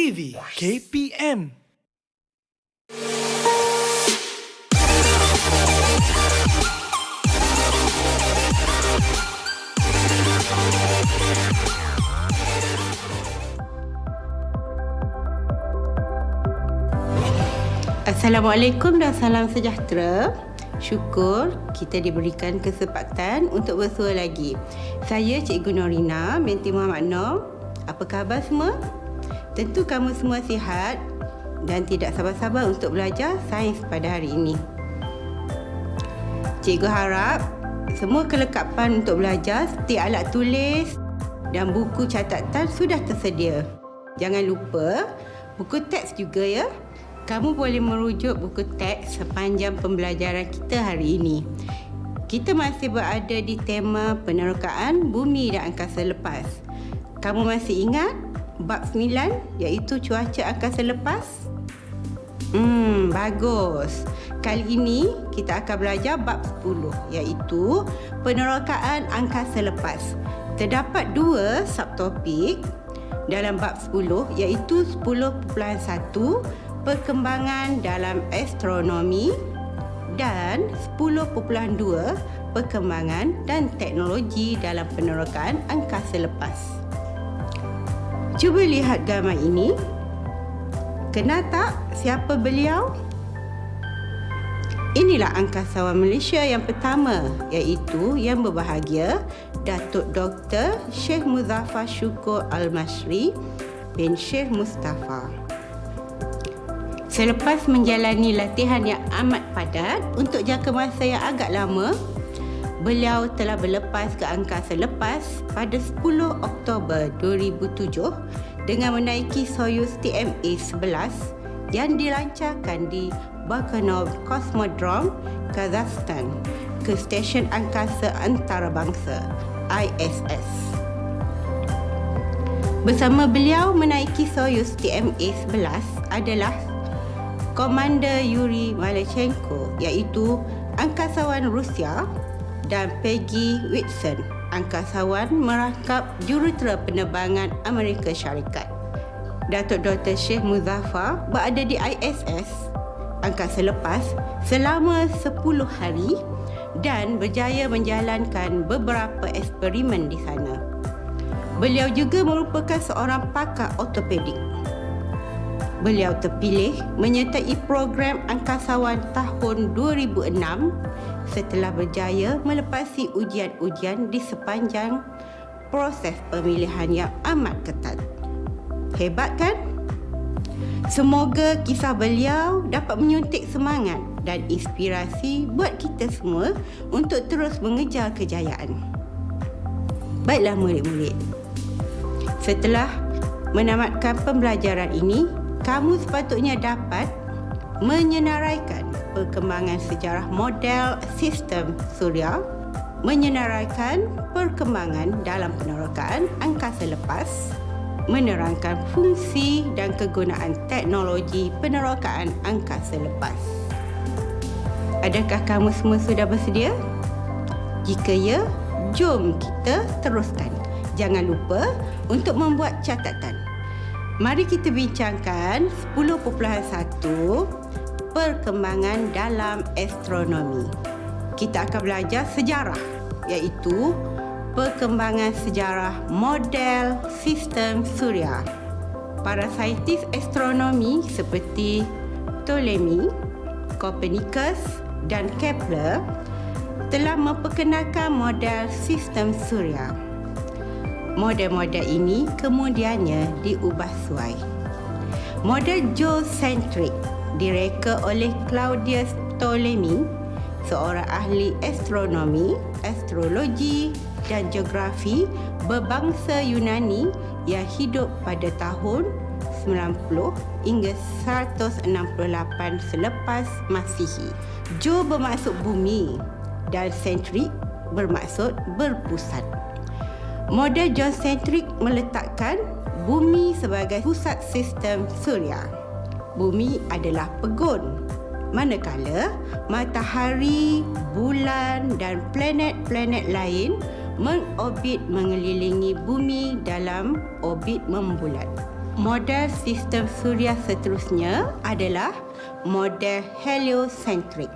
TV KPM. Assalamualaikum dan salam sejahtera. Syukur kita diberikan kesempatan untuk bersua lagi. Saya Cikgu Norina binti Muhammad Noor. Apa khabar semua? Tentu kamu semua sihat dan tidak sabar-sabar untuk belajar sains pada hari ini. Cikgu harap semua kelengkapan untuk belajar seperti alat tulis dan buku catatan sudah tersedia. Jangan lupa buku teks juga ya. Kamu boleh merujuk buku teks sepanjang pembelajaran kita hari ini. Kita masih berada di tema penerokaan bumi dan angkasa lepas. Kamu masih ingat bab 9 iaitu cuaca angkasa lepas? Bagus. Kali ini kita akan belajar bab 10 iaitu penerokaan angkasa lepas. Terdapat 2 subtopik dalam bab 10 iaitu 10.1 perkembangan dalam astronomi dan 10.2 perkembangan dan teknologi dalam penerokaan angkasa lepas. Cuba lihat gambar ini. Kenal tak siapa beliau? Inilah angkasawan Malaysia yang pertama iaitu yang berbahagia Datuk Dr. Sheikh Muzaffar Shukor Al-Mashri bin Sheikh Mustafa. Selepas menjalani latihan yang amat padat untuk jangka masa yang agak lama, beliau telah berlepas ke angkasa lepas pada 10 Oktober 2007 dengan menaiki Soyuz TMA-11 yang dilancarkan di Baikonur Cosmodrome, Kazakhstan ke Stesen Angkasa Antarabangsa ISS. Bersama beliau menaiki Soyuz TMA-11 adalah Komander Yuri Malachenko iaitu angkasawan Rusia dan Peggy Whitson, angkasawan merangkap jurutera penerbangan Amerika Syarikat. Datuk Dr. Sheikh Muzaffar berada di ISS angkasa lepas selama 10 hari dan berjaya menjalankan beberapa eksperimen di sana. Beliau juga merupakan seorang pakar ortopedik. Beliau terpilih menyertai program angkasawan tahun 2006 setelah berjaya melepasi ujian-ujian di sepanjang proses pemilihan yang amat ketat. Hebat kan? Semoga kisah beliau dapat menyuntik semangat dan inspirasi buat kita semua untuk terus mengejar kejayaan. Baiklah murid-murid. Setelah menamatkan pembelajaran ini, kamu sepatutnya dapat menyenaraikan perkembangan sejarah model sistem suria, menyenaraikan perkembangan dalam penerokaan angkasa lepas, menerangkan fungsi dan kegunaan teknologi penerokaan angkasa lepas. Adakah kamu semua sudah bersedia? Jika ya, jom kita teruskan. Jangan lupa untuk membuat catatan. Mari kita bincangkan 10.1 perkembangan dalam astronomi. Kita akan belajar sejarah iaitu perkembangan sejarah model sistem suria. Para saintis astronomi seperti Ptolemy, Copernicus dan Kepler telah memperkenalkan model sistem suria. Model-model ini kemudiannya diubah suai. Model geosentrik direka oleh Claudius Ptolemy, seorang ahli astronomi, astrologi dan geografi berbangsa Yunani yang hidup pada tahun 90 hingga 168 selepas Masihi. Geo bermaksud bumi dan sentrik bermaksud berpusat. Model geosentrik meletakkan bumi sebagai pusat sistem suria. Bumi adalah pegun, manakala matahari, bulan dan planet-planet lain mengorbit mengelilingi bumi dalam orbit membulat. Model sistem suria seterusnya adalah model heliocentrik.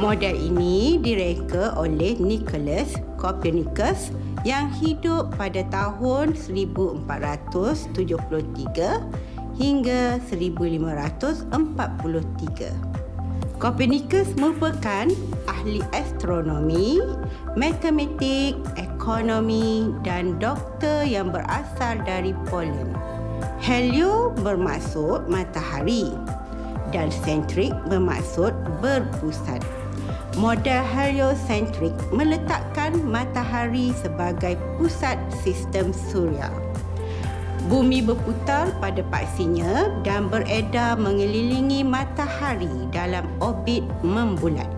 Model ini direka oleh Nicholas Copernicus yang hidup pada tahun 1473 hingga 1543. Copernicus merupakan ahli astronomi, matematik, ekonomi dan doktor yang berasal dari Poland. Helio bermaksud matahari dan sentrik bermaksud berpusat. Model heliocentrik meletakkan matahari sebagai pusat sistem suria. Bumi berputar pada paksinya dan beredar mengelilingi matahari dalam orbit membulat.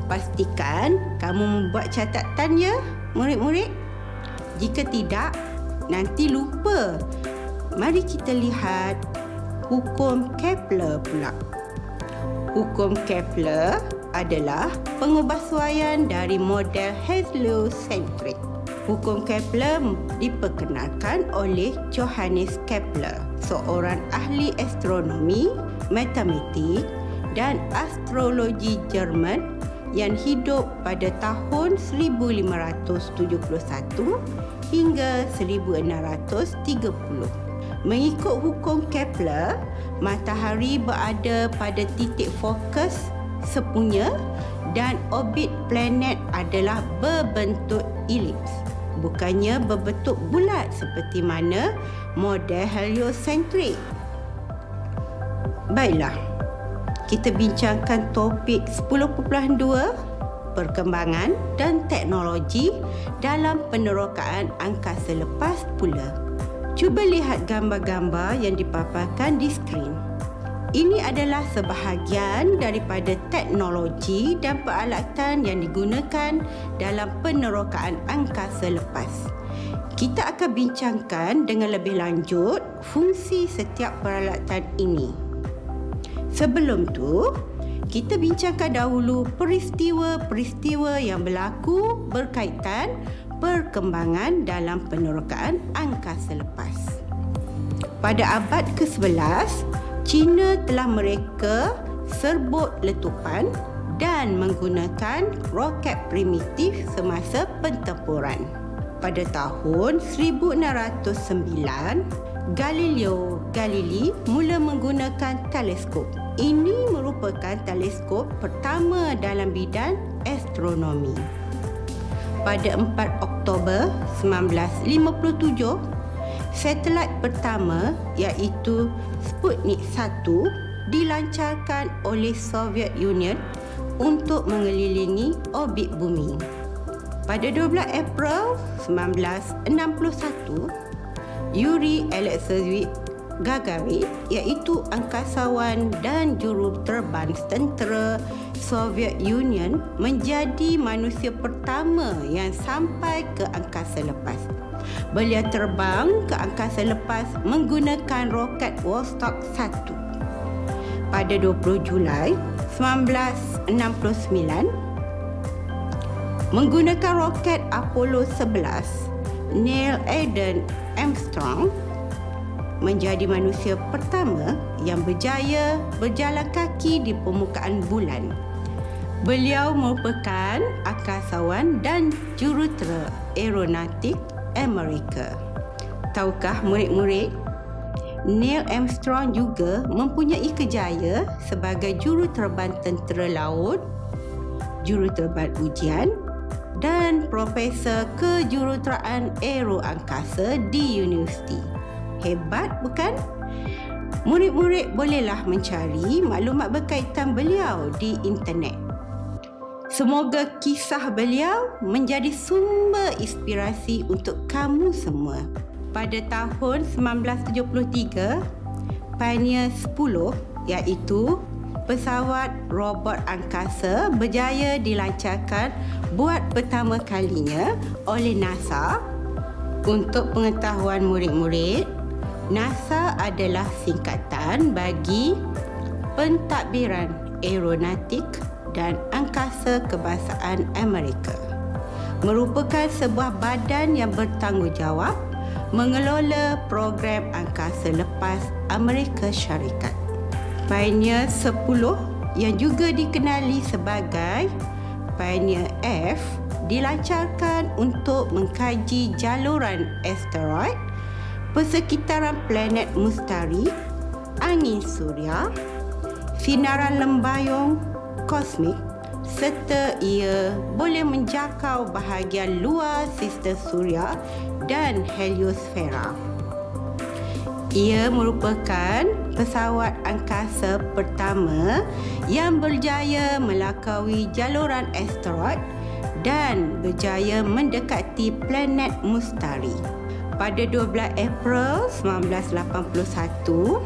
Pastikan kamu membuat catatan ya, murid-murid. Jika tidak, nanti lupa. Mari kita lihat hukum Kepler pula. Hukum Kepler adalah pengubahsuaian dari model heliocentrik. Hukum Kepler diperkenalkan oleh Johannes Kepler, seorang ahli astronomi, matematik dan astrologi Jerman yang hidup pada tahun 1571 hingga 1630. Mengikut hukum Kepler, matahari berada pada titik fokus sepunya dan orbit planet adalah berbentuk elips, bukannya berbentuk bulat seperti mana model heliocentrik. Baiklah, kita bincangkan topik 10.2 perkembangan dan teknologi dalam penerokaan angkasa lepas pula. Cuba lihat gambar-gambar yang dipaparkan di skrin. Ini adalah sebahagian daripada teknologi dan peralatan yang digunakan dalam penerokaan angkasa lepas. Kita akan bincangkan dengan lebih lanjut fungsi setiap peralatan ini. Sebelum tu, kita bincangkan dahulu peristiwa-peristiwa yang berlaku berkaitan perkembangan dalam penerokaan angkasa lepas. Pada abad ke-11, China telah mereka serbuk letupan dan menggunakan roket primitif semasa pertempuran. Pada tahun 1609, Galileo Galilei mula menggunakan teleskop. Ini merupakan teleskop pertama dalam bidang astronomi. Pada 4 Oktober 1957, satelit pertama iaitu Sputnik 1 dilancarkan oleh Soviet Union untuk mengelilingi orbit bumi. Pada 12 April 1961, Yuri Alexeyevich Gagarin iaitu angkasawan dan juruterbang tentera Soviet Union menjadi manusia pertama yang sampai ke angkasa lepas. Beliau terbang ke angkasa lepas menggunakan roket Vostok 1. Pada 20 Julai 1969, menggunakan roket Apollo 11, Neil Armstrong menjadi manusia pertama yang berjaya berjalan kaki di permukaan bulan. Beliau merupakan angkasawan dan jurutera aeronautik Amerika. Tahukah murid-murid, Neil Armstrong juga mempunyai kejayaan sebagai juruterbang tentera laut, juruterbang ujian dan profesor kejuruteraan aeroangkasa di universiti. Hebat bukan? Murid-murid bolehlah mencari maklumat berkaitan beliau di internet. Semoga kisah beliau menjadi sumber inspirasi untuk kamu semua. Pada tahun 1973, Pioneer 10 iaitu pesawat robot angkasa berjaya dilancarkan buat pertama kalinya oleh NASA. Untuk pengetahuan murid-murid, NASA adalah singkatan bagi Pentadbiran Aeronautik dan Angkasa Kebangsaan Amerika. Merupakan sebuah badan yang bertanggungjawab mengelola program angkasa lepas Amerika Syarikat. Pioneer 10 yang juga dikenali sebagai Pioneer F dilancarkan untuk mengkaji jaluran asteroid, persekitaran planet mustari, angin suria, sinaran lembayung kosmik serta ia boleh menjangkau bahagian luar sistem suria dan heliosfera. Ia merupakan pesawat angkasa pertama yang berjaya melakaui jaluran asteroid dan berjaya mendekati planet mustari. Pada 12 April 1981,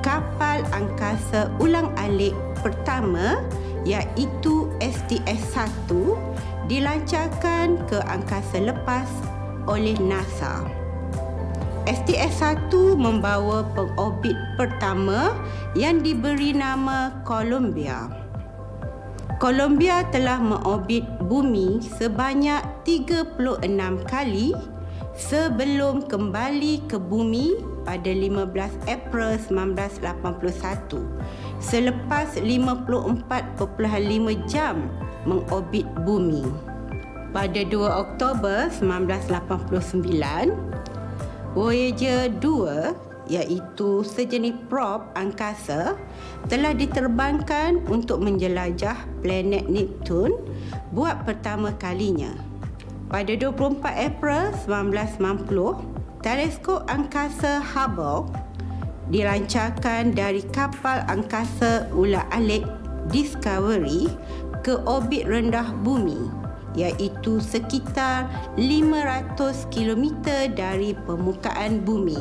kapal angkasa ulang-alik pertama iaitu STS-1 dilancarkan ke angkasa lepas oleh NASA. STS-1 membawa pengorbit pertama yang diberi nama Columbia. Columbia telah mengorbit bumi sebanyak 36 kali sebelum kembali ke bumi pada 15 April 1981 selepas 54.5 jam mengorbit bumi. Pada 2 Oktober 1989, Voyager 2 iaitu sejenis probe angkasa telah diterbangkan untuk menjelajah planet Neptun buat pertama kalinya. Pada 24 April 1990, teleskop angkasa Hubble dilancarkan dari kapal angkasa ulang-alik Discovery ke orbit rendah bumi iaitu sekitar 500 km dari permukaan bumi.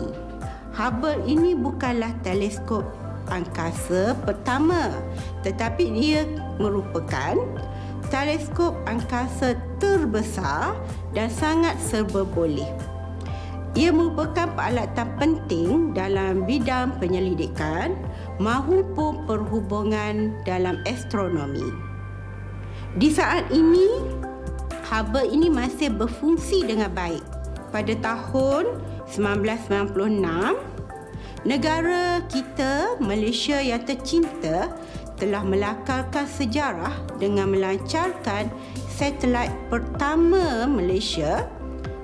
Hubble ini bukanlah teleskop angkasa pertama, tetapi ia merupakan teleskop angkasa terbesar dan sangat serba boleh. Ia merupakan peralatan penting dalam bidang penyelidikan maupun perhubungan dalam astronomi. Di saat ini, Hubble ini masih berfungsi dengan baik. Pada tahun 1996, negara kita, Malaysia yang tercinta, telah melakarkan sejarah dengan melancarkan satelit pertama Malaysia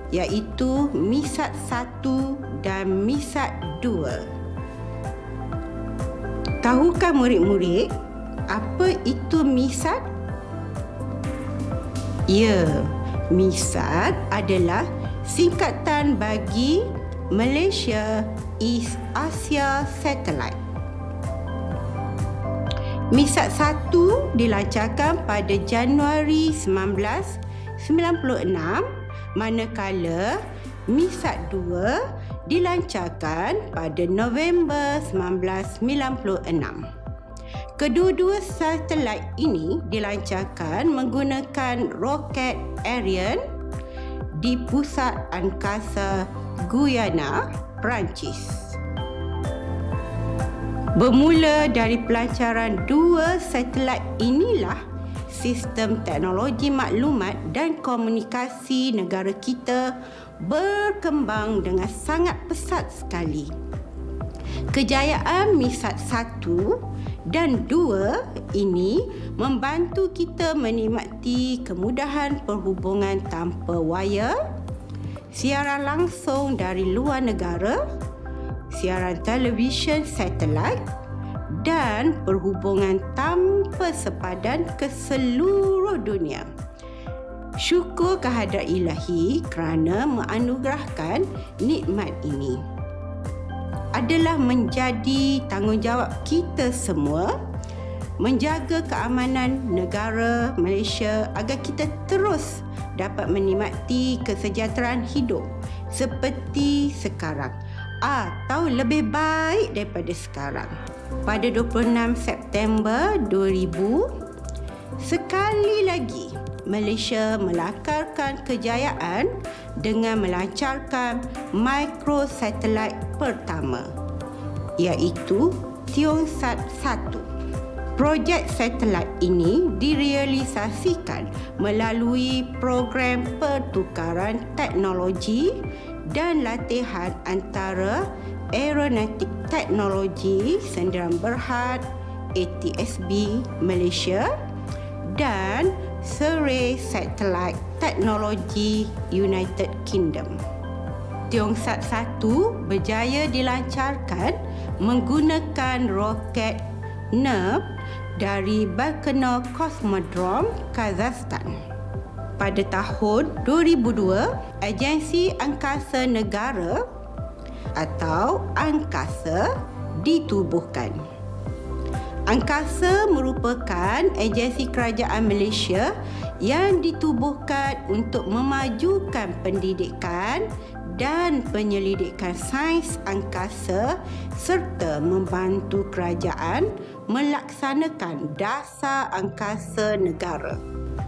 iaitu MISAT 1 dan MISAT 2. Tahukah murid-murid apa itu MISAT? Ya, MISAT adalah singkatan bagi Malaysia East Asia Satellite. MISAT 1 dilancarkan pada Januari 1996, manakala MISAT 2 dilancarkan pada November 1996. Kedua-dua satelit ini dilancarkan menggunakan roket Ariane di pusat angkasa Guyana, Perancis. Bermula dari pelancaran dua satelit inilah sistem teknologi maklumat dan komunikasi negara kita berkembang dengan sangat pesat sekali. Kejayaan MISAT 1 dan 2 ini membantu kita menikmati kemudahan perhubungan tanpa wayar, siaran langsung dari luar negara, siaran televisyen satelit dan perhubungan tanpa sepadan ke seluruh dunia. Syukur kehadrat Ilahi kerana menganugerahkan nikmat ini. Adalah menjadi tanggungjawab kita semua menjaga keamanan negara Malaysia agar kita terus dapat menikmati kesejahteraan hidup seperti sekarang atau lebih baik daripada sekarang. Pada 26 September 2000, sekali lagi Malaysia melakarkan kejayaan dengan melancarkan mikrosatelit pertama iaitu Tiongsat 1. Projek satelit ini direalisasikan melalui program pertukaran teknologi dan latihan antara Aeronautik Teknologi Sdn Bhd ATSB Malaysia dan Surrey Satellite Technology United Kingdom. Tiongsak 1 berjaya dilancarkan menggunakan roket NERV dari Baikonur Cosmodrome, Kazakhstan. Pada tahun 2002, Agensi Angkasa Negara atau Angkasa ditubuhkan. Angkasa merupakan agensi kerajaan Malaysia yang ditubuhkan untuk memajukan pendidikan dan penyelidikan sains angkasa serta membantu kerajaan melaksanakan dasar angkasa negara.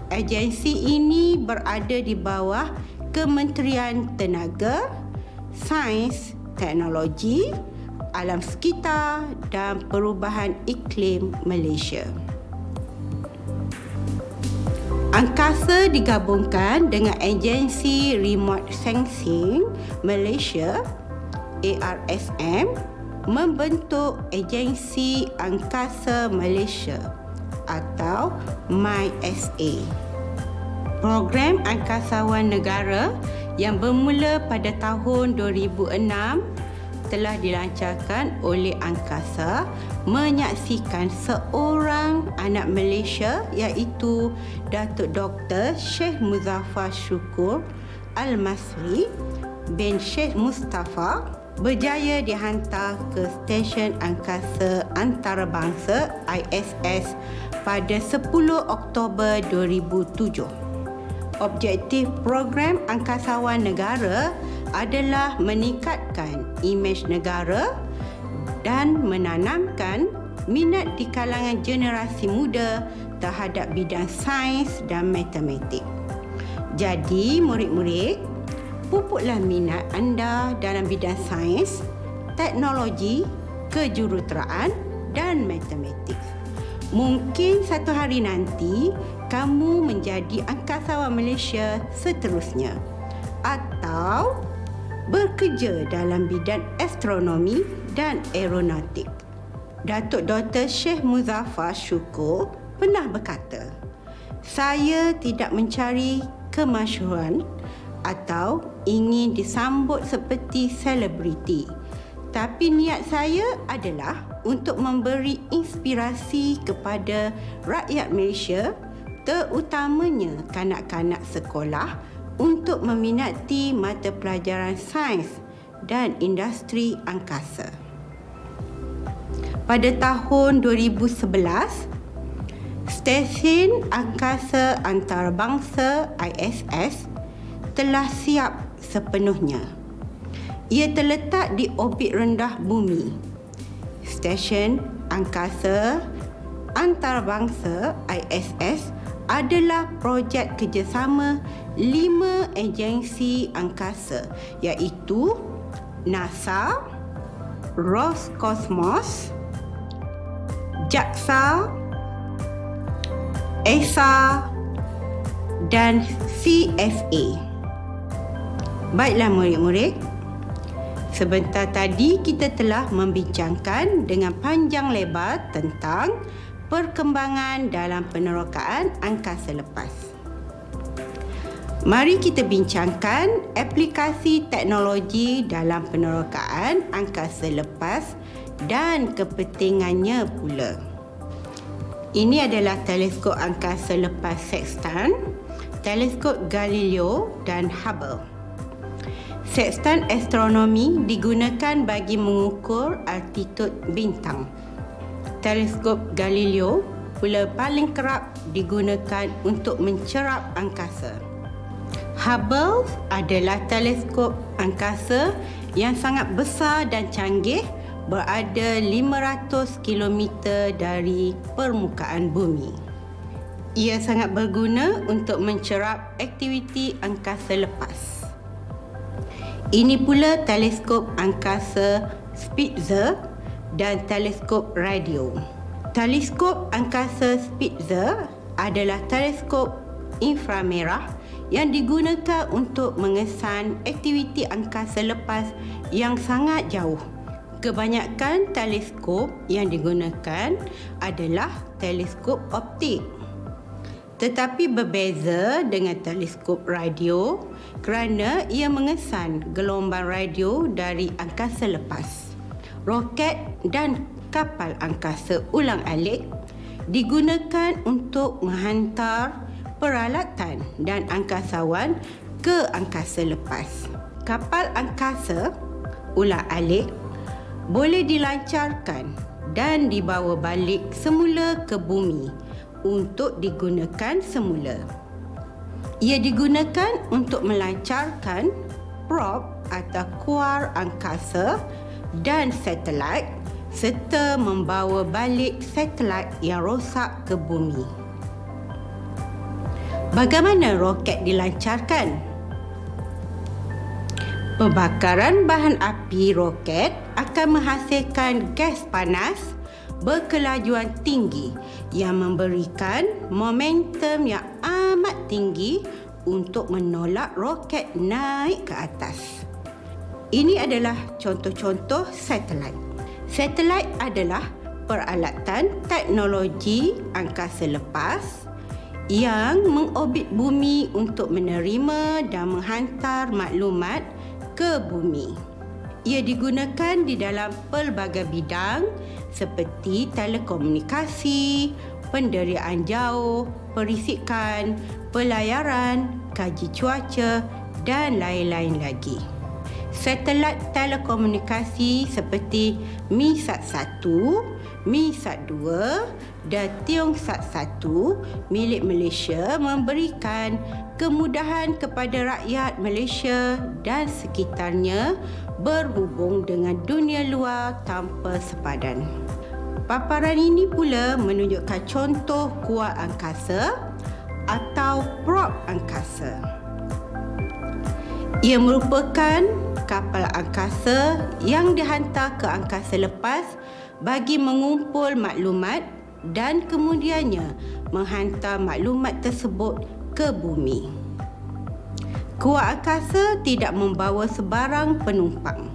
Agensi ini berada di bawah Kementerian Tenaga, Sains, Teknologi, Alam Sekitar dan Perubahan Iklim Malaysia. Angkasa digabungkan dengan Agensi Remote Sensing Malaysia ARSM membentuk Agensi Angkasa Malaysia atau MySA. Program angkasawan negara yang bermula pada tahun 2006 telah dilancarkan oleh Angkasa menyaksikan seorang anak Malaysia iaitu Datuk Dr. Sheikh Muzaffar Shukor Al-Masri bin Sheikh Mustafa berjaya dihantar ke Stesen Angkasa Antarabangsa ISS pada 10 Oktober 2007. Objektif program angkasawan negara adalah meningkatkan imej negara dan menanamkan minat di kalangan generasi muda terhadap bidang sains dan matematik. Jadi, murid-murid, pupuklah minat anda dalam bidang sains, teknologi, kejuruteraan dan matematik. Mungkin satu hari nanti kamu menjadi angkasawan Malaysia seterusnya atau bekerja dalam bidang astronomi dan aeronautik. Datuk Dr. Sheikh Muzaffar Shukor pernah berkata, "Saya tidak mencari kemasyhuran atau ingin disambut seperti selebriti. Tapi niat saya adalah untuk memberi inspirasi kepada rakyat Malaysia, terutamanya kanak-kanak sekolah untuk meminati mata pelajaran sains dan industri angkasa." Pada tahun 2011, Stesen Angkasa Antarabangsa ISS telah siap sepenuhnya. Ia terletak di orbit rendah bumi. Stesen Angkasa Antarabangsa ISS adalah projek kerjasama 5 agensi angkasa iaitu NASA, Roscosmos, JAXA, ESA dan CSA. Baiklah murid-murid, sebentar tadi kita telah membincangkan dengan panjang lebar tentang perkembangan dalam penerokaan angkasa lepas. Mari kita bincangkan aplikasi teknologi dalam penerokaan angkasa lepas dan kepentingannya pula. Ini adalah teleskop angkasa lepas Sextant, teleskop Galileo dan Hubble. Sextant astronomi digunakan bagi mengukur altitud bintang. Teleskop Galileo pula paling kerap digunakan untuk mencerap angkasa. Hubble adalah teleskop angkasa yang sangat besar dan canggih, berada 500 km dari permukaan bumi. Ia sangat berguna untuk mencerap aktiviti angkasa lepas. Ini pula teleskop angkasa Spitzer dan teleskop radio. Teleskop angkasa Spitzer adalah teleskop inframerah yang digunakan untuk mengesan aktiviti angkasa lepas yang sangat jauh. Kebanyakan teleskop yang digunakan adalah teleskop optik. Tetapi berbeza dengan teleskop radio kerana ia mengesan gelombang radio dari angkasa lepas. Roket dan kapal angkasa ulang-alik digunakan untuk menghantar peralatan dan angkasawan ke angkasa lepas. Kapal angkasa ulang-alik boleh dilancarkan dan dibawa balik semula ke bumi untuk digunakan semula. Ia digunakan untuk melancarkan probe atau kuar angkasa dan satelit serta membawa balik satelit yang rosak ke bumi. Bagaimana roket dilancarkan? Pembakaran bahan api roket akan menghasilkan gas panas berkelajuan tinggi yang memberikan momentum yang amat tinggi untuk menolak roket naik ke atas. Ini adalah contoh-contoh satelit. Satelit adalah peralatan teknologi angkasa lepas yang mengorbit bumi untuk menerima dan menghantar maklumat ke bumi. Ia digunakan di dalam pelbagai bidang seperti telekomunikasi, penderiaan jauh, perisikan, pelayaran, kaji cuaca dan lain-lain lagi. Satelit telekomunikasi seperti MiSat-1, MiSat-2 dan Tiongsat-1 milik Malaysia memberikan kemudahan kepada rakyat Malaysia dan sekitarnya berhubung dengan dunia luar tanpa sepadan. Paparan ini pula menunjukkan contoh kuar angkasa atau probe angkasa. Ia merupakan kapal angkasa yang dihantar ke angkasa lepas bagi mengumpul maklumat dan kemudiannya menghantar maklumat tersebut ke bumi. Kuar angkasa tidak membawa sebarang penumpang.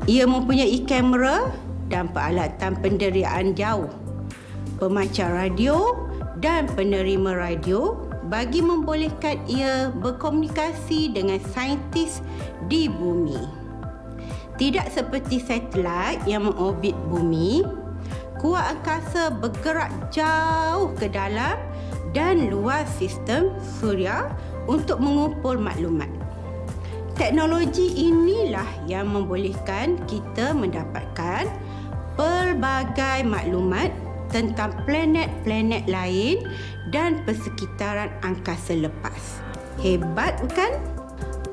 Ia mempunyai kamera dan peralatan penderiaan jauh, pemancar radio dan penerima radio bagi membolehkan ia berkomunikasi dengan saintis di bumi. Tidak seperti satelit yang mengorbit bumi, kuar angkasa bergerak jauh ke dalam dan luar sistem suria untuk mengumpul maklumat. Teknologi inilah yang membolehkan kita mendapatkan pelbagai maklumat tentang planet-planet lain dan persekitaran angkasa lepas. Hebat bukan?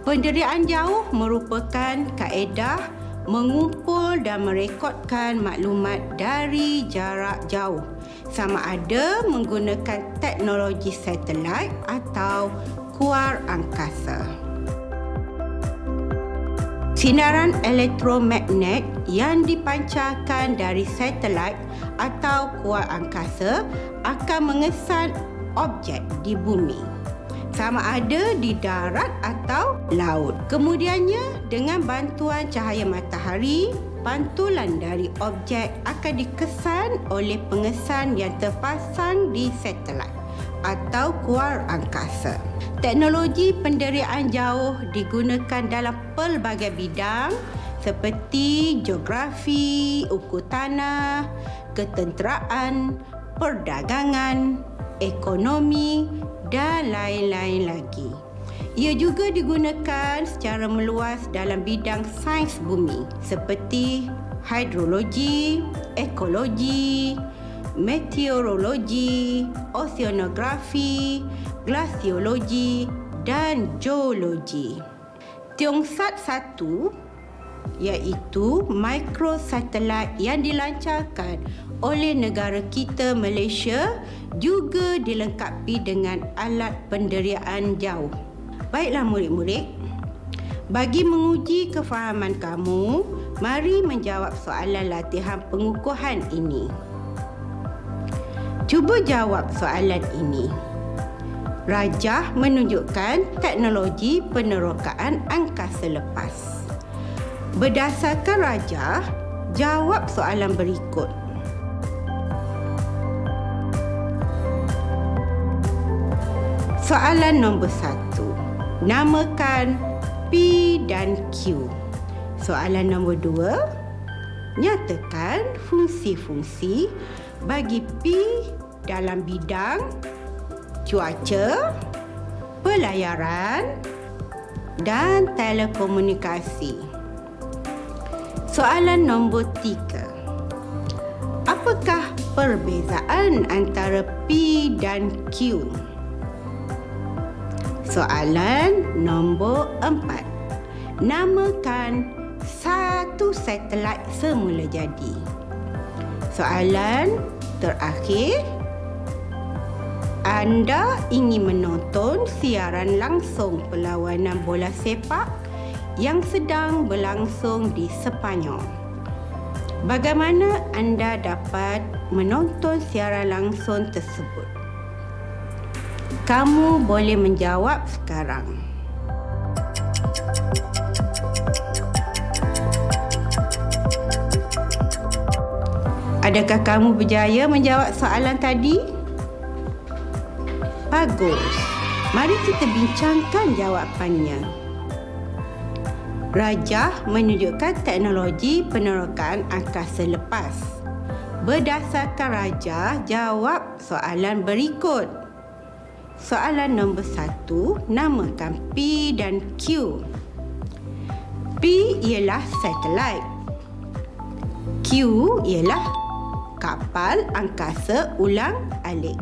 Penderiaan jauh merupakan kaedah mengumpul dan merekodkan maklumat dari jarak jauh, sama ada menggunakan teknologi satelit atau kuar angkasa. Sinaran elektromagnet yang dipancarkan dari satelit atau kuar angkasa akan mengesan objek di bumi, sama ada di darat atau laut. Kemudiannya, dengan bantuan cahaya matahari, pantulan dari objek akan dikesan oleh pengesan yang terpasang di satelit atau kuar angkasa. Teknologi penderiaan jauh digunakan dalam pelbagai bidang seperti geografi, ukur tanah, ketenteraan, perdagangan, ekonomi dan lain-lain lagi. Ia juga digunakan secara meluas dalam bidang sains bumi seperti hidrologi, ekologi, meteorologi, oceanografi, glasiologi dan geologi. Tiongsat-1 iaitu mikrosatelit yang dilancarkan oleh negara kita Malaysia juga dilengkapi dengan alat penderiaan jauh. Baiklah murid-murid, bagi menguji kefahaman kamu, mari menjawab soalan latihan pengukuhan ini. Cuba jawab soalan ini. Rajah menunjukkan teknologi penerokaan angkasa lepas. Berdasarkan rajah, jawab soalan berikut. Soalan nombor 1. Namakan P dan Q. Soalan nombor 2. Nyatakan fungsi-fungsi bagi P dalam bidang cuaca, pelayaran dan telekomunikasi. Soalan nombor 3. Apakah perbezaan antara P dan Q? Soalan nombor 4. Namakan satu satelit semula jadi. Soalan terakhir. Anda ingin menonton siaran langsung perlawanan bola sepak yang sedang berlangsung di Sepanyol. Bagaimana anda dapat menonton siaran langsung tersebut? Kamu boleh menjawab sekarang. Adakah kamu berjaya menjawab soalan tadi? Bagus. Mari kita bincangkan jawapannya. Rajah menunjukkan teknologi penerokaan angkasa lepas. Berdasarkan rajah, jawab soalan berikut. Soalan nombor 1, namakan P dan Q. P ialah satelit. Q ialah kapal angkasa ulang-alik.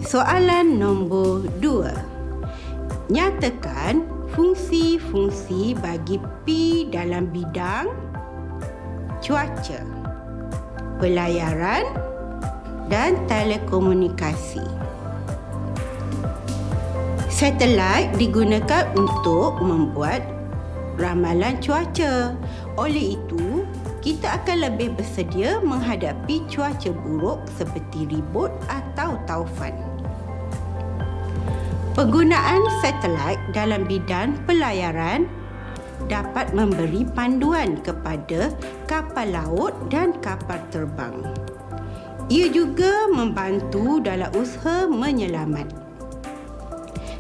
Soalan nombor 2. Nyatakan fungsi-fungsi bagi P dalam bidang cuaca, pelayaran dan telekomunikasi. Satelit digunakan untuk membuat ramalan cuaca. Oleh itu, kita akan lebih bersedia menghadapi cuaca buruk seperti ribut atau taufan. Penggunaan satelit dalam bidang pelayaran dapat memberi panduan kepada kapal laut dan kapal terbang. Ia juga membantu dalam usaha menyelamat.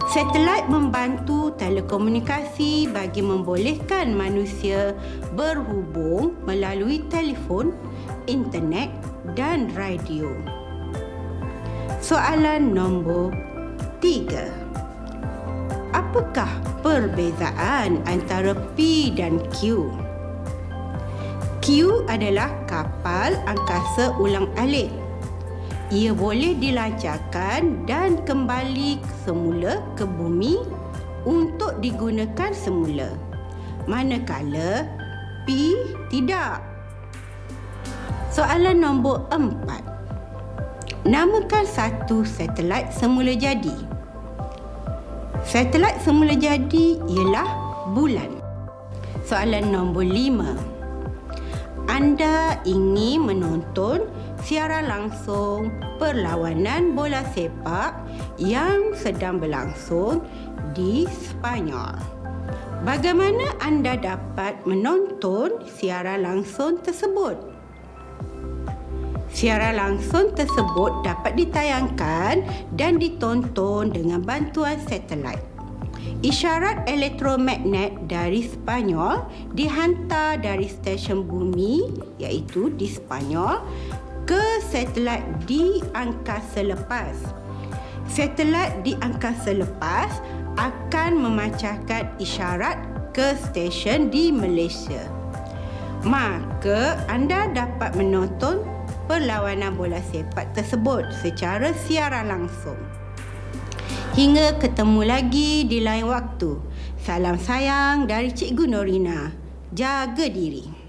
Satelit membantu telekomunikasi bagi membolehkan manusia berhubung melalui telefon, internet dan radio. Soalan nombor 3. Apakah perbezaan antara P dan Q? Q adalah kapal angkasa ulang-alik. Ia boleh dilancarkan dan kembali semula ke bumi untuk digunakan semula. Manakala P tidak. Soalan nombor 4. Namakan satu satelit semula jadi. Satelit semula jadi ialah bulan. Soalan nombor 5. Anda ingin menonton siaran langsung perlawanan bola sepak yang sedang berlangsung di Sepanyol. Bagaimana anda dapat menonton siaran langsung tersebut? Siaran langsung tersebut dapat ditayangkan dan ditonton dengan bantuan satelit. Isyarat elektromagnet dari Sepanyol dihantar dari stesen bumi iaitu di Sepanyol ke satelit di angkasa lepas. Satelit di angkasa lepas akan memancarkan isyarat ke stesen di Malaysia. Maka anda dapat menonton perlawanan bola sepak tersebut secara siaran langsung. Hingga ketemu lagi di lain waktu. Salam sayang dari Cikgu Norina. Jaga diri.